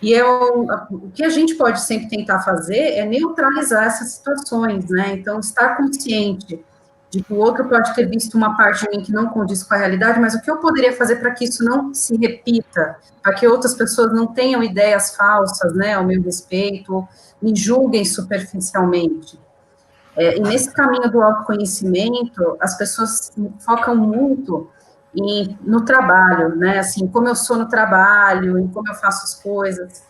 E o que a gente pode sempre tentar fazer é neutralizar essas situações, né? Então, estar consciente de que o outro pode ter visto uma parte de mim que não condiz com a realidade, mas o que eu poderia fazer para que isso não se repita, para que outras pessoas não tenham ideias falsas, né, ao meu respeito, me julguem superficialmente. E nesse caminho do autoconhecimento, as pessoas focam muito no trabalho, né, assim, como eu sou no trabalho, em como eu faço as coisas,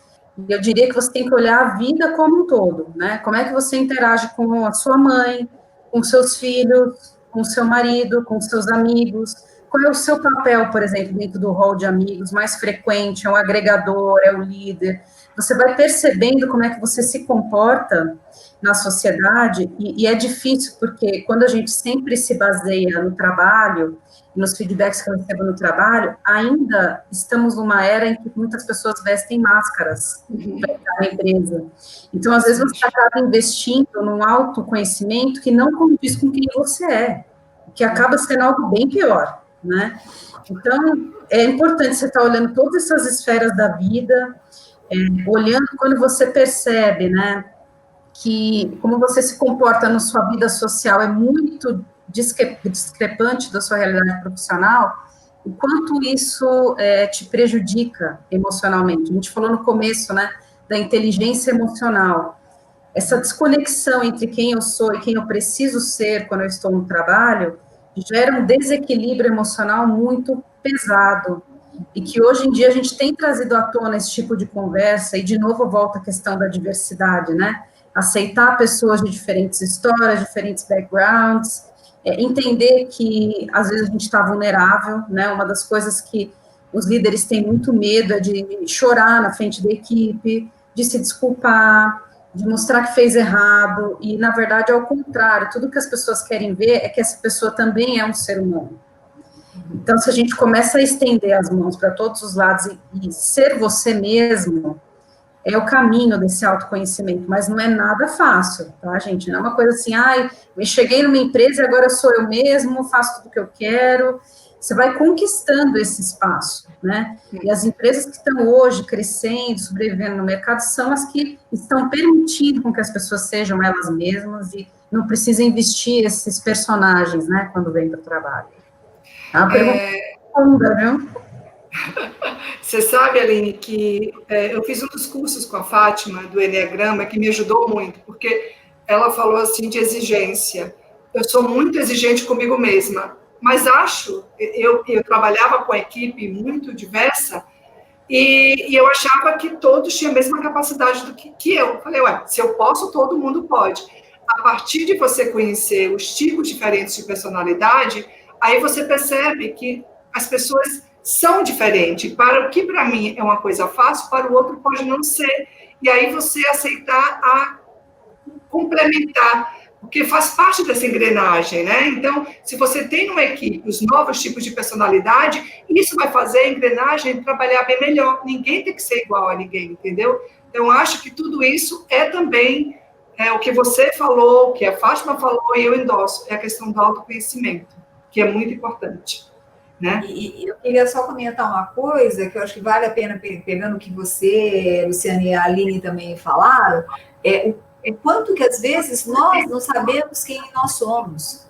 eu diria que você tem que olhar a vida como um todo, né? Como é que você interage com a sua mãe, com seus filhos, com o seu marido, com seus amigos? Qual é o seu papel, por exemplo, dentro do rol de amigos? Mais frequente, é o agregador, é o líder? Você vai percebendo como é que você se comporta na sociedade, e é difícil, porque quando a gente sempre se baseia no trabalho, nos feedbacks que eu recebo no trabalho, ainda estamos numa era em que muitas pessoas vestem máscaras para entrar na empresa. Então, às vezes, você acaba investindo num autoconhecimento que não condiz com quem você é, que acaba sendo algo bem pior, né? Então, é importante você estar olhando todas essas esferas da vida, olhando quando você percebe, né, que como você se comporta na sua vida social é muito discrepante da sua realidade profissional, o quanto isso te prejudica emocionalmente. A gente falou no começo, né, da inteligência emocional. Essa desconexão entre quem eu sou e quem eu preciso ser quando eu estou no trabalho gera um desequilíbrio emocional muito pesado, e que hoje em dia a gente tem trazido à tona esse tipo de conversa, e de novo volta a questão da diversidade, né? Aceitar pessoas de diferentes histórias, diferentes backgrounds, entender que às vezes a gente está vulnerável, né? Uma das coisas que os líderes têm muito medo é de chorar na frente da equipe, de se desculpar, de mostrar que fez errado, e na verdade é o contrário, tudo que as pessoas querem ver é que essa pessoa também é um ser humano. Então, se a gente começa a estender as mãos para todos os lados e ser você mesmo, é o caminho desse autoconhecimento, mas não é nada fácil, tá, gente? Não é uma coisa assim, eu cheguei numa empresa e agora sou eu mesmo, faço tudo o que eu quero. Você vai conquistando esse espaço, né? E as empresas que estão hoje crescendo, sobrevivendo no mercado, são as que estão permitindo com que as pessoas sejam elas mesmas e não precisam investir esses personagens, né, quando vêm para o trabalho. É uma pergunta profunda, viu? Você sabe, Aline, que eu fiz um dos cursos com a Fátima, do Enneagrama, que me ajudou muito, porque ela falou assim de exigência. Eu sou muito exigente comigo mesma, mas eu trabalhava com a equipe muito diversa, e eu achava que todos tinham a mesma capacidade do que eu. Falei, se eu posso, todo mundo pode. A partir de você conhecer os tipos diferentes de personalidade, aí você percebe que as pessoas são diferentes. Para o que para mim é uma coisa fácil, para o outro pode não ser. E aí você aceitar a complementar, porque faz parte dessa engrenagem, né? Então, se você tem numa equipe os novos tipos de personalidade, isso vai fazer a engrenagem trabalhar bem melhor. Ninguém tem que ser igual a ninguém, entendeu? Então, acho que tudo isso é também o que você falou, o que a Fátima falou, e eu endosso, é a questão do autoconhecimento, que é muito importante. Né? E eu queria só comentar uma coisa que eu acho que vale a pena, pegando o que você, Luciane e a Aline também falaram, o quanto que às vezes nós não sabemos quem nós somos.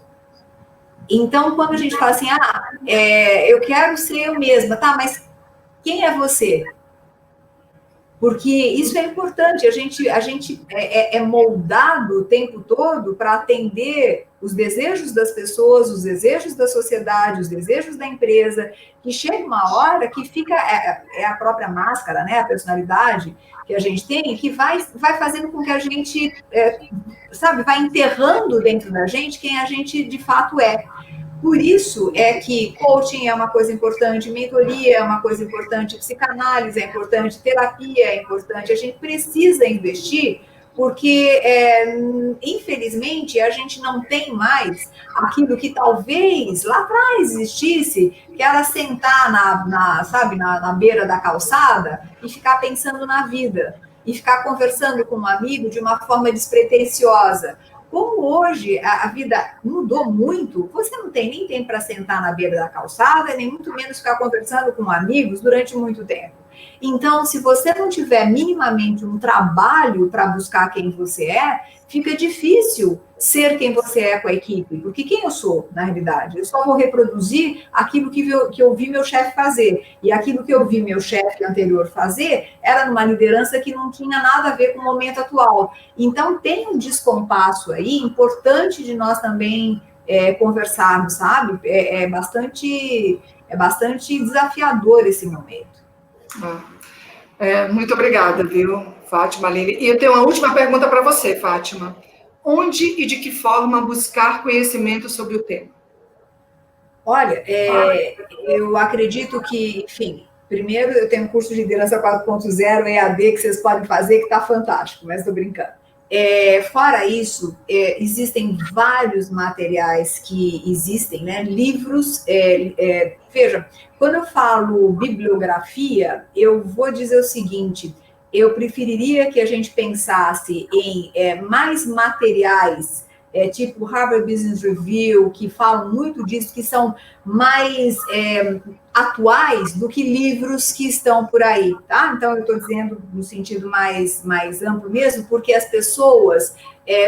Então, quando a gente fala assim, eu quero ser eu mesma, tá, mas quem é você? Porque isso é importante, a gente é moldado o tempo todo para atender os desejos das pessoas, os desejos da sociedade, os desejos da empresa, que chega uma hora que fica, a própria máscara, né, a personalidade que a gente tem, que vai fazendo com que a gente, vai enterrando dentro da gente quem a gente de fato é. Por isso é que coaching é uma coisa importante, mentoria é uma coisa importante, psicanálise é importante, terapia é importante. A gente precisa investir porque, infelizmente, a gente não tem mais aquilo que talvez lá atrás existisse, que era sentar na beira da calçada e ficar pensando na vida, e ficar conversando com um amigo de uma forma despretensiosa. Como hoje a vida mudou muito, você não tem nem tempo para sentar na beira da calçada, nem muito menos ficar conversando com amigos durante muito tempo. Então, se você não tiver minimamente um trabalho para buscar quem você é, fica difícil ser quem você é com a equipe. Porque quem eu sou, na realidade? Eu só vou reproduzir aquilo que eu vi meu chefe fazer. E aquilo que eu vi meu chefe anterior fazer era numa liderança que não tinha nada a ver com o momento atual. Então, tem um descompasso aí importante de nós também conversarmos, sabe? É bastante desafiador esse momento. Muito obrigada, viu, Fátima, Aline. E eu tenho uma última pergunta para você, Fátima. Onde e de que forma buscar conhecimento sobre o tema? Olha, eu acredito que, enfim, primeiro eu tenho um curso de liderança 4.0 EAD que vocês podem fazer, que está fantástico, mas estou brincando. Fora isso, existem vários materiais que existem, né? Livros. Veja, quando eu falo bibliografia, eu vou dizer o seguinte: eu preferiria que a gente pensasse em mais materiais, tipo Harvard Business Review, que falam muito disso, que são mais atuais do que livros que estão por aí, tá? Então, eu estou dizendo no sentido mais amplo mesmo, porque as pessoas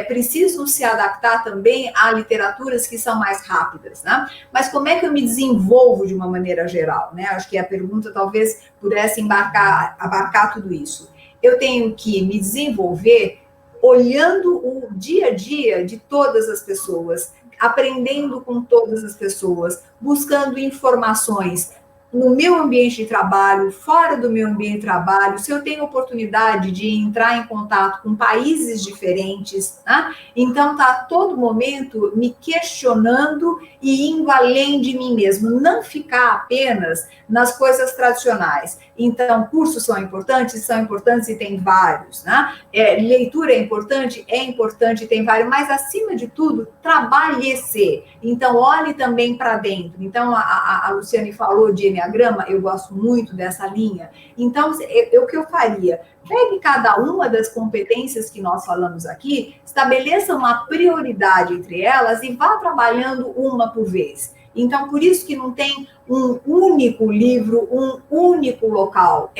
precisam se adaptar também a literaturas que são mais rápidas, né? Mas como é que eu me desenvolvo de uma maneira geral, né? Acho que a pergunta talvez pudesse abarcar tudo isso. Eu tenho que me desenvolver olhando o dia a dia de todas as pessoas, aprendendo com todas as pessoas, buscando informações no meu ambiente de trabalho, fora do meu ambiente de trabalho, se eu tenho oportunidade de entrar em contato com países diferentes, né? Então tá a todo momento me questionando e indo além de mim mesmo, não ficar apenas nas coisas tradicionais. Então, cursos são importantes e tem vários, né? Leitura é importante e tem vários, mas acima de tudo, trabalhe-se. Então, olhe também para dentro. Então, a Luciane falou de Enneagrama, eu gosto muito dessa linha. Então, o que eu faria? Pegue cada uma das competências que nós falamos aqui, estabeleça uma prioridade entre elas e vá trabalhando uma por vez. Então, por isso que não tem um único livro, um único local.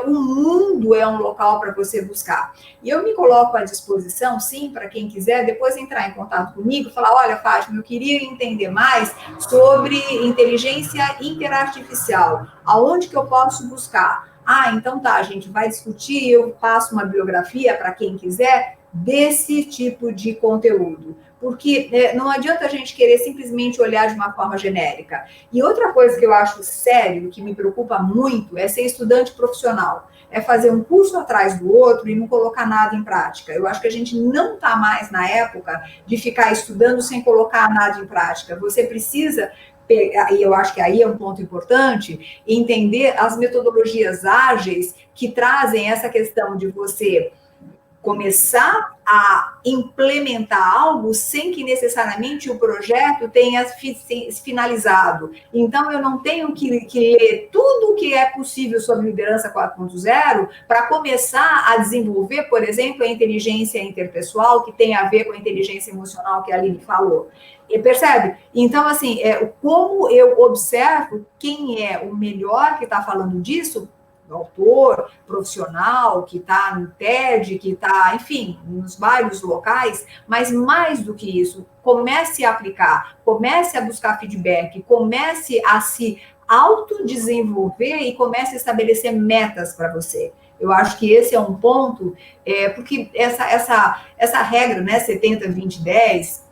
O mundo é um local para você buscar. E eu me coloco à disposição, sim, para quem quiser depois entrar em contato comigo e falar, olha, Fátima, eu queria entender mais sobre inteligência interartificial. Aonde que eu posso buscar? Então tá, a gente vai discutir, eu passo uma bibliografia para quem quiser desse tipo de conteúdo. Porque não adianta a gente querer simplesmente olhar de uma forma genérica. E outra coisa que eu acho sério, que me preocupa muito, é ser estudante profissional. É fazer um curso atrás do outro e não colocar nada em prática. Eu acho que a gente não está mais na época de ficar estudando sem colocar nada em prática. Você precisa, e eu acho que aí é um ponto importante, entender as metodologias ágeis que trazem essa questão de você começar a implementar algo sem que necessariamente o projeto tenha finalizado. Então, eu não tenho que ler tudo o que é possível sobre liderança 4.0 para começar a desenvolver, por exemplo, a inteligência interpessoal, que tem a ver com a inteligência emocional que a Aline falou. E percebe? Então, assim, como eu observo quem é o melhor que está falando disso, autor, profissional, que está no TED, que está, enfim, nos vários locais, mas mais do que isso, comece a aplicar, comece a buscar feedback, comece a se autodesenvolver e comece a estabelecer metas para você. Eu acho que esse é um ponto, porque essa regra, né, 70, 20, 10,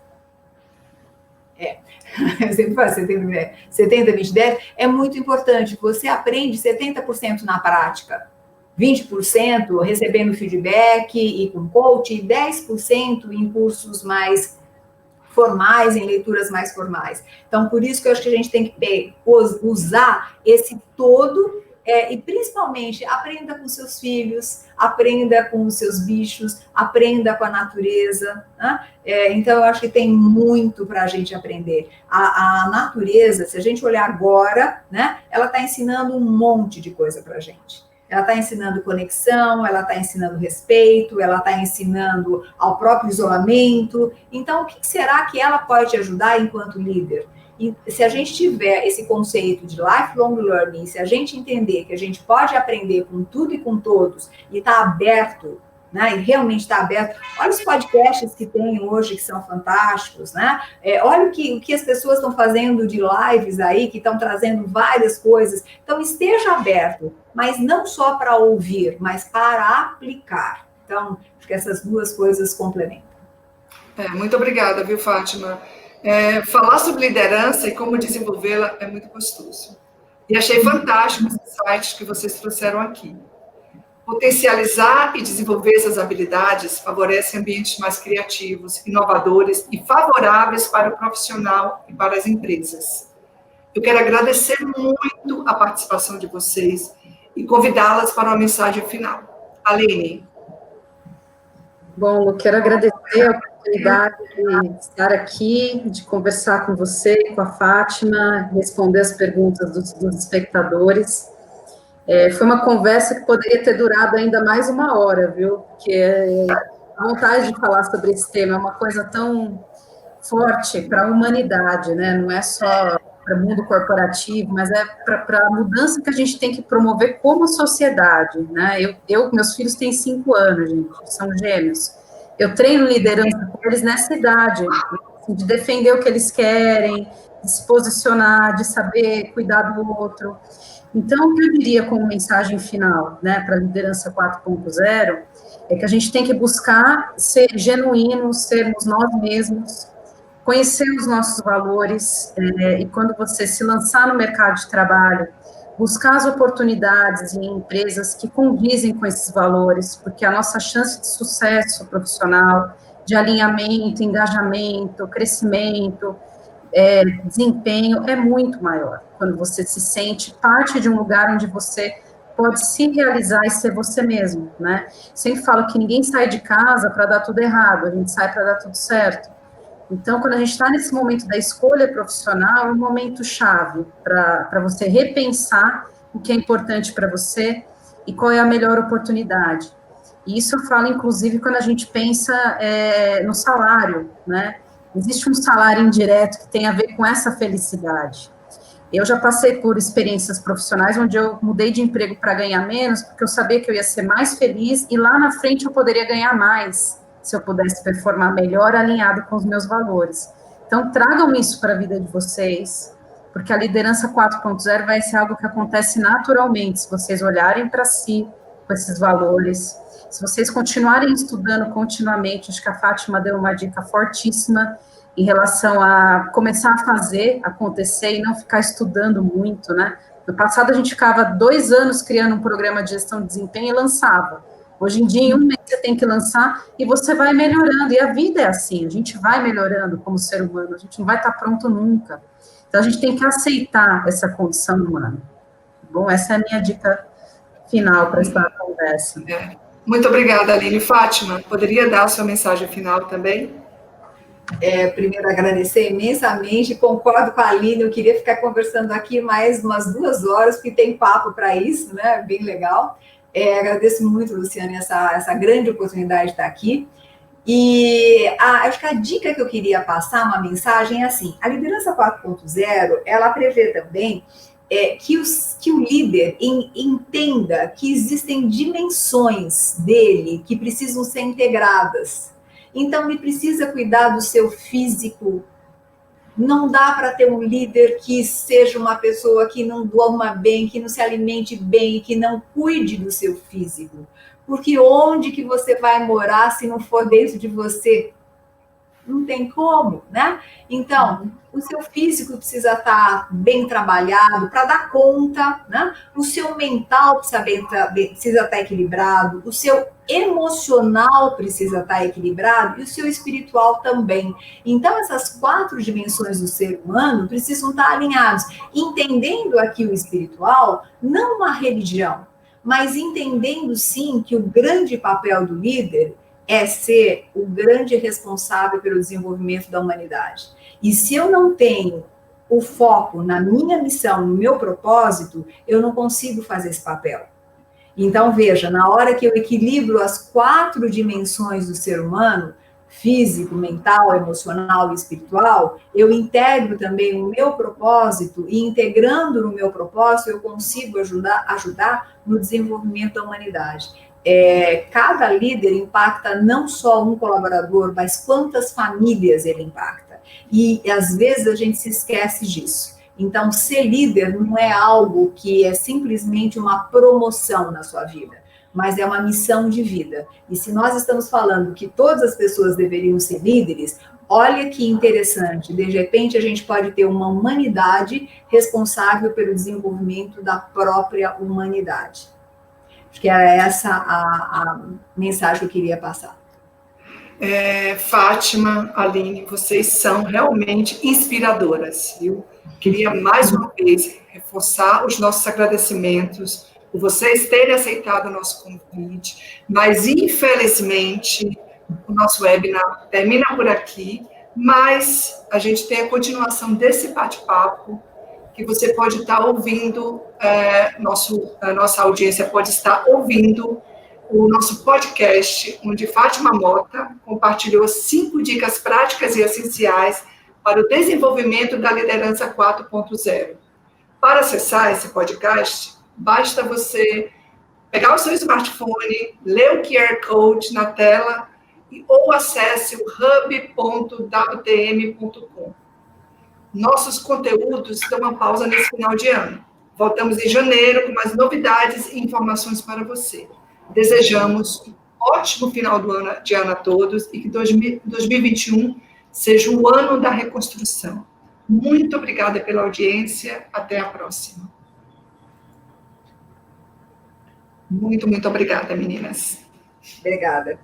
eu sempre falo 70, 20, 10, é muito importante. Você aprende 70% na prática, 20% recebendo feedback e com coach, e 10% em cursos mais formais, em leituras mais formais. Então, por isso que eu acho que a gente tem que usar esse todo, e principalmente aprenda com seus filhos, aprenda com os seus bichos, aprenda com a natureza, né? Então, eu acho que tem muito para a gente aprender. A natureza, se a gente olhar agora, né, ela está ensinando um monte de coisa para a gente. Ela está ensinando conexão, ela está ensinando respeito, ela está ensinando ao próprio isolamento. Então, o que será que ela pode te ajudar enquanto líder? E se a gente tiver esse conceito de lifelong learning, se a gente entender que a gente pode aprender com tudo e com todos, e está aberto, né, e realmente está aberto, olha os podcasts que tem hoje, que são fantásticos, né? Olha o que as pessoas estão fazendo de lives aí, que estão trazendo várias coisas. Então, esteja aberto, mas não só para ouvir, mas para aplicar. Então, acho que essas duas coisas complementam. Muito obrigada, viu, Fátima? Falar sobre liderança e como desenvolvê-la é muito gostoso. E achei fantástico os insights que vocês trouxeram aqui. Potencializar e desenvolver essas habilidades favorece ambientes mais criativos, inovadores e favoráveis para o profissional e para as empresas. Eu quero agradecer muito a participação de vocês e convidá-las para uma mensagem final. Aline. Bom, eu quero agradecer a oportunidade de estar aqui, de conversar com você, com a Fátima, responder as perguntas dos espectadores. Foi uma conversa que poderia ter durado ainda mais 1 hora, viu? Porque a vontade de falar sobre esse tema é uma coisa tão forte para a humanidade, né? Não é só para o mundo corporativo, mas é para a mudança que a gente tem que promover como sociedade, né? Meus filhos têm 5 anos, gente, são gêmeos. Eu treino liderança com eles nessa idade, assim, de defender o que eles querem, de se posicionar, de saber cuidar do outro. Então, o que eu diria como mensagem final, né, para a liderança 4.0, é que a gente tem que buscar ser genuínos, sermos nós mesmos, conhecer os nossos valores, e quando você se lançar no mercado de trabalho, buscar as oportunidades em empresas que condizem com esses valores, porque a nossa chance de sucesso profissional, de alinhamento, engajamento, crescimento, desempenho é muito maior, quando você se sente parte de um lugar onde você pode se realizar e ser você mesmo, né? Sempre falo que ninguém sai de casa para dar tudo errado, a gente sai para dar tudo certo. Então, quando a gente está nesse momento da escolha profissional, é um momento chave para você repensar o que é importante para você e qual é a melhor oportunidade. E isso eu falo, inclusive, quando a gente pensa no salário, né? Existe um salário indireto que tem a ver com essa felicidade. Eu já passei por experiências profissionais onde eu mudei de emprego para ganhar menos, porque eu sabia que eu ia ser mais feliz e lá na frente eu poderia ganhar mais, se eu pudesse performar melhor, alinhado com os meus valores. Então, tragam isso para a vida de vocês, porque a liderança 4.0 vai ser algo que acontece naturalmente, se vocês olharem para si com esses valores. Se vocês continuarem estudando continuamente, acho que a Fátima deu uma dica fortíssima em relação a começar a fazer acontecer e não ficar estudando muito, né? No passado, a gente ficava 2 anos criando um programa de gestão de desempenho e lançava. Hoje em dia, em 1 mês, você tem que lançar e você vai melhorando. E a vida é assim, a gente vai melhorando como ser humano, a gente não vai estar pronto nunca. Então, a gente tem que aceitar essa condição humana. Bom, essa é a minha dica final para essa conversa. Muito obrigada, Aline. Fátima, poderia dar a sua mensagem final também? Primeiro, agradecer imensamente, concordo com a Aline, eu queria ficar conversando aqui mais umas 2 horas, porque tem papo para isso, né? Bem legal. Agradeço muito, Luciane, essa grande oportunidade de estar aqui. E acho que a dica que eu queria passar, uma mensagem, é assim: a liderança 4.0, ela prevê também que o líder entenda que existem dimensões dele que precisam ser integradas. Então, ele precisa cuidar do seu físico. Não dá para ter um líder que seja uma pessoa que não durma bem, que não se alimente bem, que não cuide do seu físico. Porque onde que você vai morar se não for dentro de você? Não tem como, né? Então, o seu físico precisa estar bem trabalhado para dar conta, né? O seu mental precisa estar equilibrado, o seu emocional precisa estar equilibrado e o seu espiritual também. Então, essas 4 dimensões do ser humano precisam estar alinhados, entendendo aqui o espiritual, não uma religião, mas entendendo sim que o grande papel do líder é ser o grande responsável pelo desenvolvimento da humanidade. E se eu não tenho o foco na minha missão, no meu propósito, eu não consigo fazer esse papel. Então, veja, na hora que eu equilibro as 4 dimensões do ser humano, físico, mental, emocional e espiritual, eu integro também o meu propósito e integrando no meu propósito, eu consigo ajudar no desenvolvimento da humanidade. Cada líder impacta não só um colaborador, mas quantas famílias ele impacta. E às vezes a gente se esquece disso. Então, ser líder não é algo que é simplesmente uma promoção na sua vida, mas é uma missão de vida. E se nós estamos falando que todas as pessoas deveriam ser líderes, olha que interessante, de repente a gente pode ter uma humanidade responsável pelo desenvolvimento da própria humanidade. Acho que era essa a mensagem que eu queria passar. Fátima, Aline, vocês são realmente inspiradoras, viu? Queria mais uma vez reforçar os nossos agradecimentos por vocês terem aceitado o nosso convite, mas infelizmente o nosso webinar termina por aqui, mas a gente tem a continuação desse bate-papo que você pode estar ouvindo, a nossa audiência pode estar ouvindo o nosso podcast, onde Fátima Mota compartilhou 5 dicas práticas e essenciais para o desenvolvimento da liderança 4.0. Para acessar esse podcast, basta você pegar o seu smartphone, ler o QR Code na tela ou acesse o hub.wtm.com. Nossos conteúdos dão uma pausa nesse final de ano. Voltamos em janeiro com mais novidades e informações para você. Desejamos um ótimo final de ano a todos e que 2021 seja o ano da reconstrução. Muito obrigada pela audiência. Até a próxima. Muito, muito obrigada, meninas. Obrigada.